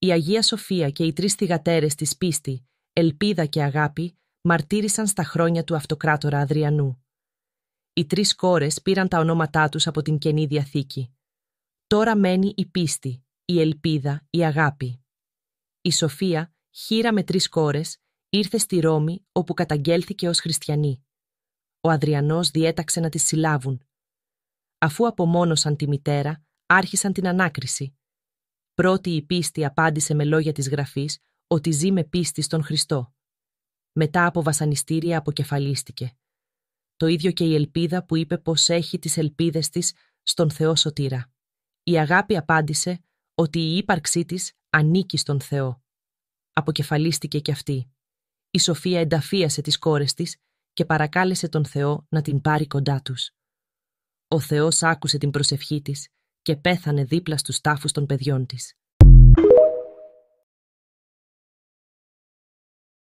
Η Αγία Σοφία και οι τρεις θυγατέρες της πίστη, ελπίδα και αγάπη, μαρτύρησαν στα χρόνια του αυτοκράτορα Αδριανού. Οι τρεις κόρες πήραν τα ονόματά τους από την Καινή Διαθήκη. Τώρα μένει η πίστη, η ελπίδα, η αγάπη. Η Σοφία, χήρα με τρεις κόρες, ήρθε στη Ρώμη όπου καταγγέλθηκε ως χριστιανή. Ο Αδριανός διέταξε να τις συλλάβουν. Αφού απομόνωσαν τη μητέρα, άρχισαν την ανάκριση. Πρώτη η πίστη απάντησε με λόγια της Γραφής ότι ζει με πίστη στον Χριστό. Μετά από βασανιστήρια αποκεφαλίστηκε. Το ίδιο και η ελπίδα που είπε πως έχει τις ελπίδες της στον Θεό Σωτήρα. Η αγάπη απάντησε ότι η ύπαρξή της ανήκει στον Θεό. Αποκεφαλίστηκε κι αυτή. Η Σοφία ενταφίασε τις κόρες της και παρακάλεσε τον Θεό να την πάρει κοντά τους. Ο Θεός άκουσε την προσευχή της και πέθανε δίπλα στους τάφους των παιδιών της.